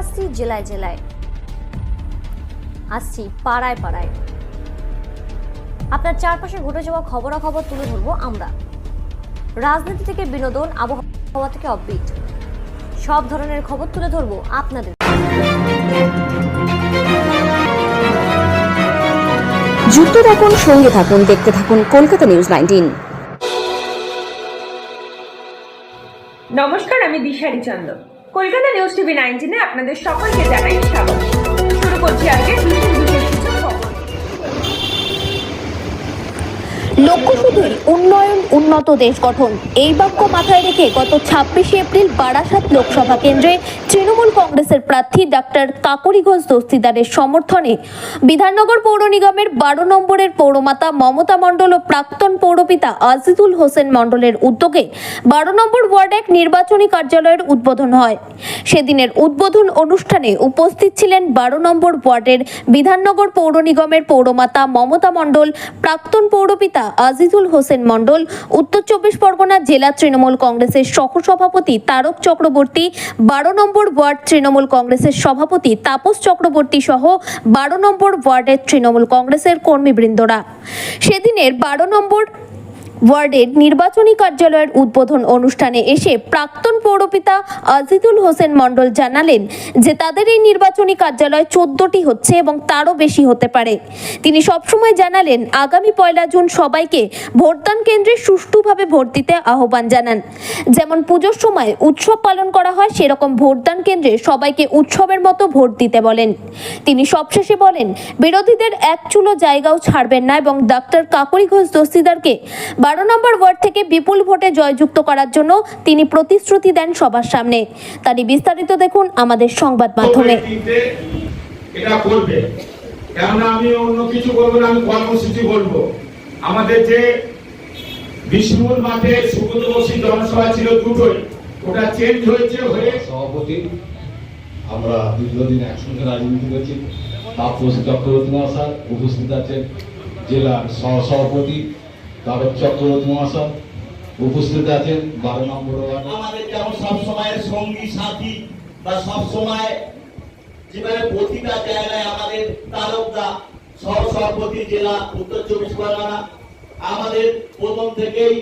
আসছি জেলায় জেলায়, আসছি পাড়ায় পাড়ায়। আপনার চারপাশে ঘটে যাওয়া খবরাখবর তুলে ধরবো আমরা। রাজনীতি থেকে বিনোদন, আবহাওয়া থেকে অফবিট, সব ধরনের খবর তুলে ধরবো আপনাদের। যুক্ত থাকুন, সঙ্গে থাকুন, দেখতে থাকুন কলকাতা নিউজ 19। নমস্কার, আমি দিশারি চন্দ। কলকাতা নিউজ টিভি 19-এ আপনাদের সকলকে জানাই স্বাগত। শুরু করছি আজকে বিশেষ কিছু খবর। লক্ষ্য শুধুই উন্নয়ন, উন্নত দেশ গঠন, এই বাক্য মাথায় রেখে গত 26শে এপ্রিল বারাসাত লোকসভা কেন্দ্রে তৃণমূল কংগ্রেসের প্রার্থী ডাক্তার কাকলি ঘোষ দস্তিদারের সমর্থনে বিধাননগর পৌর নিগমের 12 নম্বরের পৌরমাতা মমতা মণ্ডল ও প্রাক্তন পৌরপিতা আজিজুল হোসেন মণ্ডলের উদ্যোগে 12 নম্বর ওয়ার্ড 1 নির্বাচনী কার্যালয়ের উদ্বোধন হয়। সেদিনের উদ্বোধন অনুষ্ঠানে উপস্থিত ছিলেন 12 নম্বর ওয়ার্ডের বিধাননগর পৌর নিগমের পৌরমাতা মমতা মণ্ডল, প্রাক্তন পৌরপিতা আজিজুল হোসেন মণ্ডল, উত্তর 24 পরগনা জেলা তৃণমূল কংগ্রেসের সহসভাপতি তারক চক্রবর্তী, 12 নম্বর ওয়ার্ড তৃণমূল কংগ্রেসের সভাপতি তাপস চক্রবর্তী সহ 12 নম্বর ওয়ার্ডের তৃণমূল কংগ্রেসের কর্মীবৃন্দরা। সেদিনের 12 নম্বর ওয়ার্ডের নির্বাচনী কার্যালয়ের উদ্বোধন অনুষ্ঠানে এসে প্রাক্তন পৌরপিতা আজিজুল হোসেন মণ্ডল জানালেন যে তাদের এই নির্বাচনী কার্যালয় 14টি হচ্ছে এবং তারও বেশি হতে পারে। তিনি সবসময় জানালেন আগামী 1 জুন সবাইকে ভোটদান কেন্দ্রে সুষ্ঠুভাবে ভোট দিতে আহ্বান জানান। যেমন পুজোর সময় উৎসব পালন করা হয়, সেরকম ভোটদান কেন্দ্রে সবাইকে উৎসবের মতো ভোট দিতে বলেন। তিনি সবশেষে বলেন বিরোধীদের এক চুলো জায়গাও ছাড়বেন না এবং ডাক্তার কাকলি ঘোষ দস্তিদারকে 12 নম্বর ওয়ার্ড থেকে বিপুল ভোটে জয়যুক্ত করার জন্য তিনি প্রতিশ্রুতি দেন সবার সামনে। তারই বিস্তারিত দেখুন আমাদের সংবাদ মাধ্যমে। এটা করবে, কেননা আমি অন্য কিছু বলবো না, আমি কর্মসূচি বলবো। আমাদের যে বিষ্ণুর মাঠে সুগত বসী জনসভা ছিল দুটোই, ওটা চেঞ্জ হয়েছে হয়ে সভাপতি আমরা দীর্ঘদিন একসঙ্গে রাজনীতি করেছি। তাপস চক্রবর্তী মহাশয় উপস্থিত আছেন, জেলার সহসভাপতি তারক চক্রবর্তী মহাশয় উপস্থিত আছেন, 12 নম্বর ওয়ার্ড। আমাদের যেমন সবসময় সঙ্গী সাথী বা সবসময় যেভাবে প্রতিটা জায়গায় আমাদের তারকদা সহসভাপতি জেলা উত্তর 24 পরগনা, আমাদের প্রথম থেকেই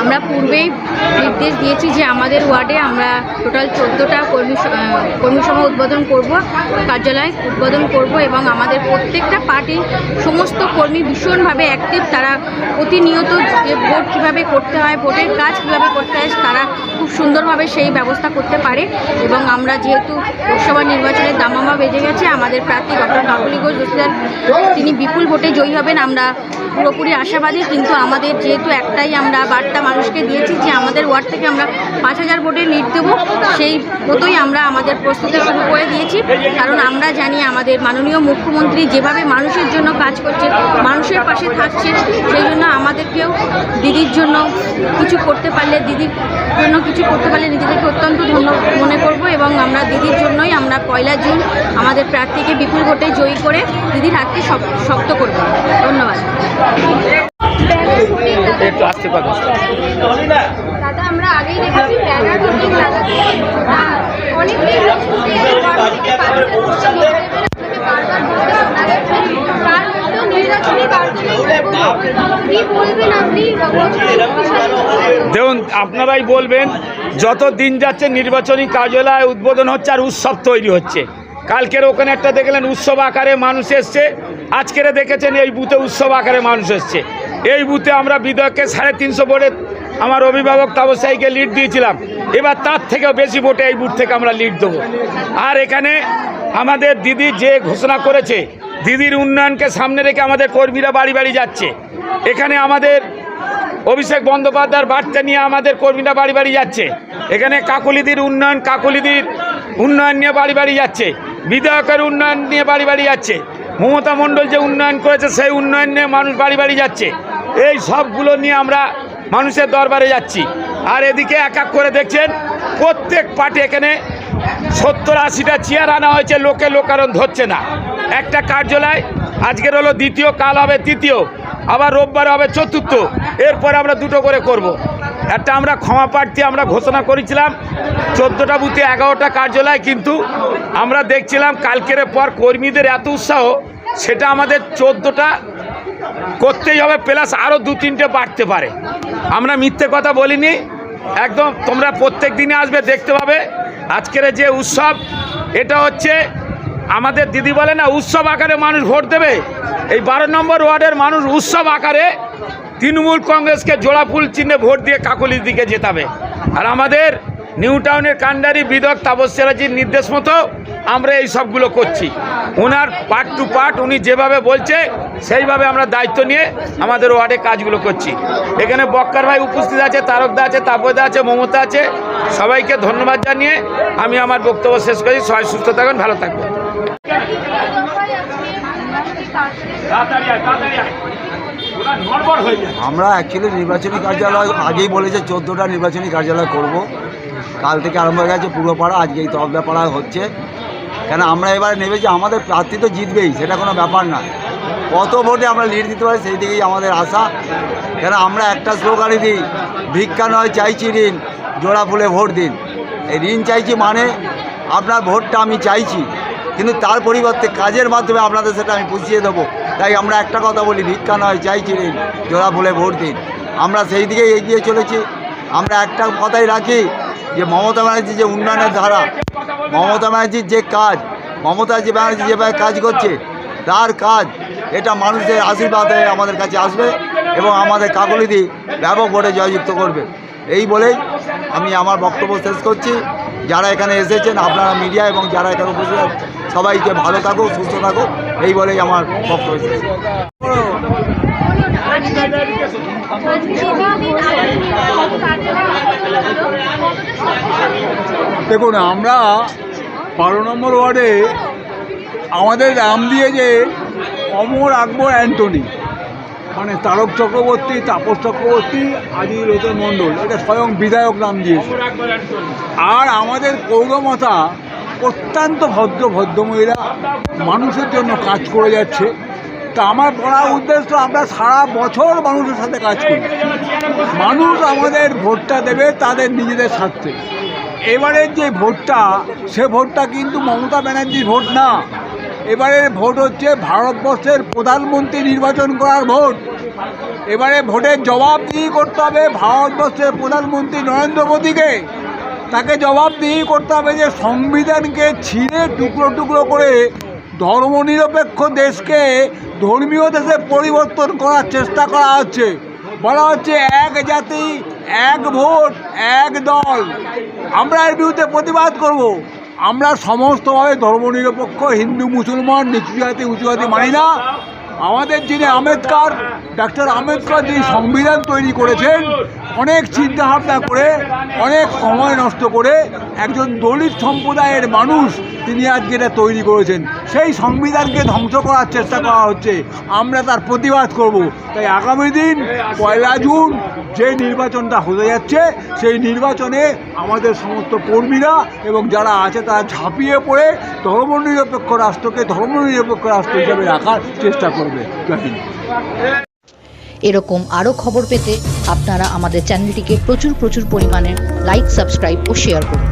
আমরা পূর্বেই নির্দেশ দিয়েছি যে আমাদের ওয়ার্ডে আমরা টোটাল 14টা কর্মী সভা উদ্বোধন করব, কার্যালয় উদ্বোধন করব এবং আমাদের প্রত্যেকটা পার্টির সমস্ত কর্মী ভীষণভাবে অ্যাক্টিভ। তারা প্রতিনিয়ত যে ভোট কীভাবে করতে হয়, ভোটের কাজ কীভাবে করতে হয়, তারা খুব সুন্দরভাবে সেই ব্যবস্থা করতে পারে। এবং আমরা যেহেতু লোকসভা নির্বাচনের দামামা বেজে গেছে, আমাদের প্রার্থী ডক্টর কাকলি ঘোষ দস্তিদার তিনি বিপুল ভোটে জয়ী হবেন, আমরা পুরোপুরি আশাবাদী। কিন্তু আমাদের যেহেতু একটাই আমরা বার্তা মানুষকে দিয়েছি যে আমাদের ওয়ার্ড থেকে আমরা 5000 ভোটের লিড দেবো, সেই মতোই আমরা আমাদের প্রস্তুতি শুরু করে দিয়েছি। কারণ আমরা জানি আমাদের মাননীয় মুখ্যমন্ত্রী যেভাবে মানুষের জন্য কাজ করছে, মানুষের পাশে থাকছে, সেই জন্য আমাদেরকেও দিদির জন্য কিছু করতে পারলে, দিদির জন্য কিছু করতে পারলে নিজেদেরকে অত্যন্ত ধন্য মনে করব। এবং আমরা দিদির জন্যই আমরা 1 জুন আমাদের প্রার্থীকে বিপুল ভোটে জয়ী করে দিদির হাতকে শক্ত করব। ধন্যবাদ। দাদা, আমরা আগেই দেখেছি ব্যানার হোর্ডিং লাগাতে অনেক দেখুন, আপনারাই বলবেন, যত দিন যাচ্ছে নির্বাচনী কার্যালয় উদ্বোধন হচ্ছে আর উৎসব তৈরি হচ্ছে। কালকের ওখানে একটা দেখলেন উৎসব আকারে মানুষ এসছে, আজকের দেখেছেন এই বুথে উৎসব আকারে মানুষ এসছে। এই বুথে আমরা বিধায়ককে 350 ভোটে আমার অভিভাবক তাপসাইকে লিড দিয়েছিলাম, এবার তার থেকেও বেশি ভোটে এই বুথ থেকে আমরা লিড দেবো। আর এখানে আমাদের দিদি যে ঘোষণা করেছে, দিদির উন্নয়নকে সামনে রেখে আমাদের কর্মীরা বাড়ি বাড়ি যাচ্ছে। এখানে আমাদের অভিষেক বন্দ্যোপাধ্যায়ের বার্তা নিয়ে আমাদের কর্মীরা বাড়ি বাড়ি যাচ্ছে। এখানে কাকলিদির উন্নয়ন নিয়ে বাড়ি বাড়ি যাচ্ছে, বিধায়কের উন্নয়ন নিয়ে বাড়ি বাড়ি যাচ্ছে, মমতা মণ্ডল যে উন্নয়ন করেছে সেই উন্নয়ন নিয়ে মানুষ বাড়ি বাড়ি যাচ্ছে। এই সবগুলো নিয়ে আমরা মানুষের দরবারে যাচ্ছি। আর এদিকে এক এক করে দেখছেন প্রত্যেক পার্টি এখানে 70-80টা চেয়ার আনা হয়েছে, লোকে লোকারণ ধরছে না। একটা কার্যালয় আজকের হলো দ্বিতীয়, কাল হবে তৃতীয়, আবার রোববার হবে চতুর্থ, এরপরে আমরা দুটো করে করব। একটা আমরা ক্ষমা প্রার্থী আমরা ঘোষণা করেছিলাম 14টা বুথে 11টা কার্যালয়, কিন্তু আমরা দেখছিলাম কালকের পর কর্মীদের এত উৎসাহ, সেটা আমাদের 14টা করতেই হবে, প্লাস আরও 2-3টে বাড়তে পারে। আমরা মিথ্যে কথা বলিনি, একদম তোমরা প্রত্যেক দিনে আসবে, দেখতে পাবে আজকের যে উৎসব, এটা হচ্ছে আমাদের দিদি বলে না উৎসব আকারে মানুষ ভোট দেবে। এই 12 নম্বর ওয়ার্ডের মানুষ উৎসব আকারে তৃণমূল কংগ্রেসকে জোড়া ফুল চিহ্নে ভোট দিয়ে কাকলির দিকে জেতাবে। আর আমাদের নিউ টাউনের কান্ডারি বিধায়ক তাপস চ্যাটার্জির নির্দেশ মতো আমরা এই সবগুলো করছি। ওনার পার্ট টু পার্ট উনি যেভাবে বলছে সেইভাবে আমরা দায়িত্ব নিয়ে আমাদের ওয়ার্ডে কাজগুলো করছি। এখানে বক্কার ভাই উপস্থিত আছে, তারকদা আছে, তাপদা আছে, মমতা আছে, সবাইকে ধন্যবাদ জানিয়ে আমি আমার বক্তব্য শেষ করি। সবাই সুস্থ থাকুন, ভালো থাকবেন। আমরা অ্যাকচুয়ালি নির্বাচনী কার্যালয় আগেই বলেছে 14টা নির্বাচনী কার্যালয় করব। কাল থেকে আরম্ভ হয়ে গেছে পুরোপাড়া, আজকে এই তবলাপাড়া হচ্ছে। কেন আমরা এবারে নেমেছি, আমাদের প্রার্থী তো জিতবেই, সেটা কোনো ব্যাপার না। কত ভোটে আমরা লিড দিতে পারি সেই দিকেই আমাদের আশা। কেন আমরা একটা স্লোগানই দিই, ভিক্ষা নয় চাইছি ঋণ, জোড়া ফুলে ভোট দিন। এই ঋণ চাইছি মানে আপনার ভোটটা আমি চাইছি, কিন্তু তার পরিবর্তে কাজের মাধ্যমে আপনাদের সেটা আমি বুঝিয়ে দেবো। তাই আমরা একটা কথা বলি, ভিক্ষা নয় চাইছি ঋণ, জোড়া ফুলে ভোট দিন। আমরা সেই দিকেই এগিয়ে চলেছি। আমরা একটা কথাই রাখি যে মমতা ব্যানার্জির যে উন্নয়নের ধারা, মমতা ব্যানার্জির যে কাজ, মমতা ব্যানার্জি যেভাবে কাজ করছে তার কাজ, এটা মানুষের আশীর্বাদে আমাদের কাছে আসবে এবং আমাদের কাকলিদি ব্যাপক ভোটে জয়যুক্ত করবে। এই বলেই আমি আমার বক্তব্য শেষ করছি। যারা এখানে এসেছেন, আপনারা মিডিয়া এবং যারা এখানে উপস্থিত সবাইকে ভালো থাকুক, সুস্থ থাকুক, এই বলেই আমার বক্তব্য শেষ। দেখুন, আমরা 12 নম্বর ওয়ার্ডে আমাদের নাম দিয়েছে অমর আকবর অ্যান্টনি, মানে তারক চক্রবর্তী, তাপস চক্রবর্তী, আদি রতন মণ্ডল, এটা স্বয়ং বিধায়ক নাম দিয়েছে। আর আমাদের পৌরমাতা অত্যন্ত ভদ্রমহিলা, মানুষের জন্য কাজ করে যাচ্ছে। তা আমার বলার উদ্দেশ্য, আমরা সারা বছর মানুষের সাথে কাজ করি। মানুষ আমাদের ভোটটা দেবে তাদের নিজেদের স্বার্থে। এবারের যে ভোটটা, সে ভোটটা কিন্তু মমতা ব্যানার্জির ভোট না। এবারের ভোট হচ্ছে ভারতবর্ষের প্রধানমন্ত্রী নির্বাচন করার ভোট। এবারে ভোটের জবাবদিহি করতে হবে ভারতবর্ষের প্রধানমন্ত্রী নরেন্দ্র মোদীকে। তাকে জবাবদিহি করতে হবে যে সংবিধানকে ছিঁড়ে টুকরো টুকরো করে ধর্মনিরপেক্ষ দেশকে ধর্মীয় দেশে পরিবর্তন করার চেষ্টা করা হচ্ছে। বলা হচ্ছে এক জাতি, এক ভোট, এক দল। আমরা এর বিরুদ্ধে প্রতিবাদ করব। আমরা সমস্তভাবে ধর্মনিরপেক্ষ, হিন্দু মুসলমান, নিচু জাতি উঁচু জাতি মানি না। আমাদের যিনি ডাক্তার আম্বেদকর যিনি সংবিধান তৈরি করেছেন, অনেক চিন্তাভাবনা করে, অনেক সময় নষ্ট করে একজন দলিত সম্প্রদায়ের মানুষ তিনি আজকে এটা তৈরি করেছেন। সেই সংবিধানকে ধ্বংস করার চেষ্টা করা হচ্ছে। আমরা তার প্রতিবাদ করব। তাই আগামী দিন 1 জুন যে নির্বাচনটা হতে যাচ্ছে, সেই নির্বাচনে আমাদের সমস্ত কর্মীরা এবং যারা আছে তারা ঝাঁপিয়ে পড়ে ধর্মনিরপেক্ষ রাষ্ট্রকে ধর্মনিরপেক্ষ রাষ্ট্র হিসাবে রাখার চেষ্টা করবে। জয় হিন্দ। এরকম আরও খবর পেতে আপনারা আমাদের চ্যানেলটিকে প্রচুর পরিমাণে লাইক, সাবস্ক্রাইব ও শেয়ার করুন।